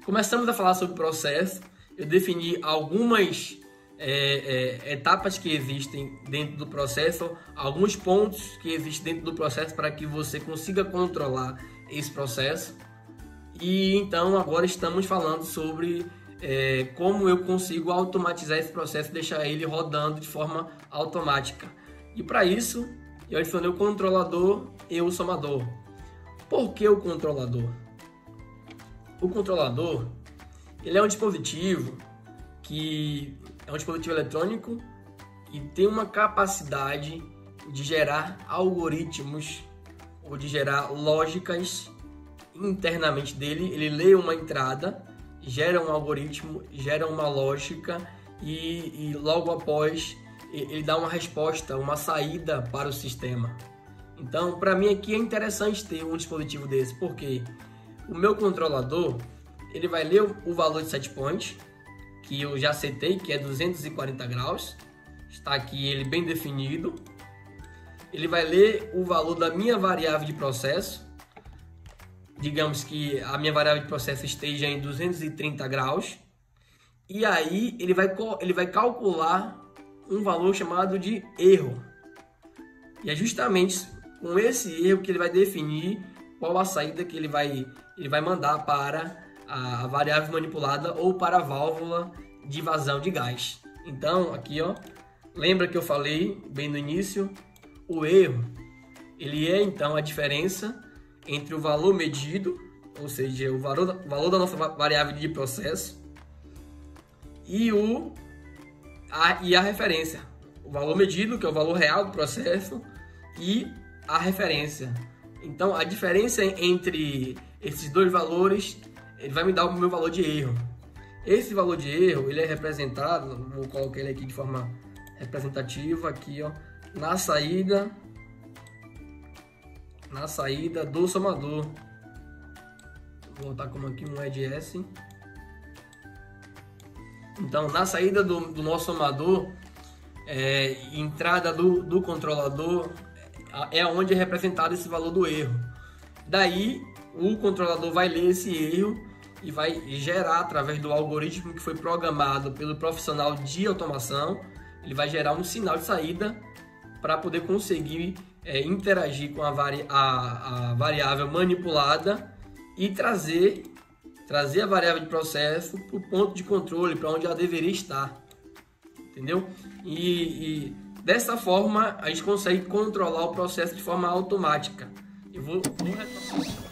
começamos a falar sobre processo, eu defini algumas etapas que existem dentro do processo, alguns pontos que existem dentro do processo para que você consiga controlar esse processo. E então agora estamos falando sobre como eu consigo automatizar esse processo e deixar ele rodando de forma automática. E para isso eu adicionei o controlador e o somador. Por que o controlador? O controlador, ele é um dispositivo que é um dispositivo eletrônico e tem uma capacidade de gerar algoritmos ou de gerar lógicas internamente dele. Ele lê uma entrada, gera um algoritmo, gera uma lógica e logo após ele dá uma resposta, uma saída para o sistema. Então, para mim aqui é interessante ter um dispositivo desse, porque o meu controlador, ele vai ler o valor de set point, que eu já setei, que é 240 graus. Está aqui ele bem definido. Ele vai ler o valor da minha variável de processo. Digamos que a minha variável de processo esteja em 230 graus. E aí ele vai calcular um valor chamado de erro. E é justamente com esse erro que ele vai definir qual a saída que ele vai mandar para a variável manipulada ou para a válvula de vazão de gás. Então aqui, ó, lembra que eu falei bem no início, o erro, ele é então a diferença entre o valor medido, ou seja, o valor da nossa variável de processo, e a referência, o valor medido, que é o valor real do processo, e a referência. Então a diferença entre esses dois valores, ele vai me dar o meu valor de erro. Esse valor de erro, ele é representado, vou colocar ele aqui de forma representativa, aqui, ó, na saída do somador. Vou botar como aqui um EDS. Então, na saída do nosso somador, entrada do controlador, é onde é representado esse valor do erro. Daí, o controlador vai ler esse erro e vai gerar, através do algoritmo que foi programado pelo profissional de automação, ele vai gerar um sinal de saída para poder conseguir interagir com a variável manipulada e trazer a variável de processo para o ponto de controle, para onde ela deveria estar. Entendeu? E dessa forma a gente consegue controlar o processo de forma automática. Eu vou retomar.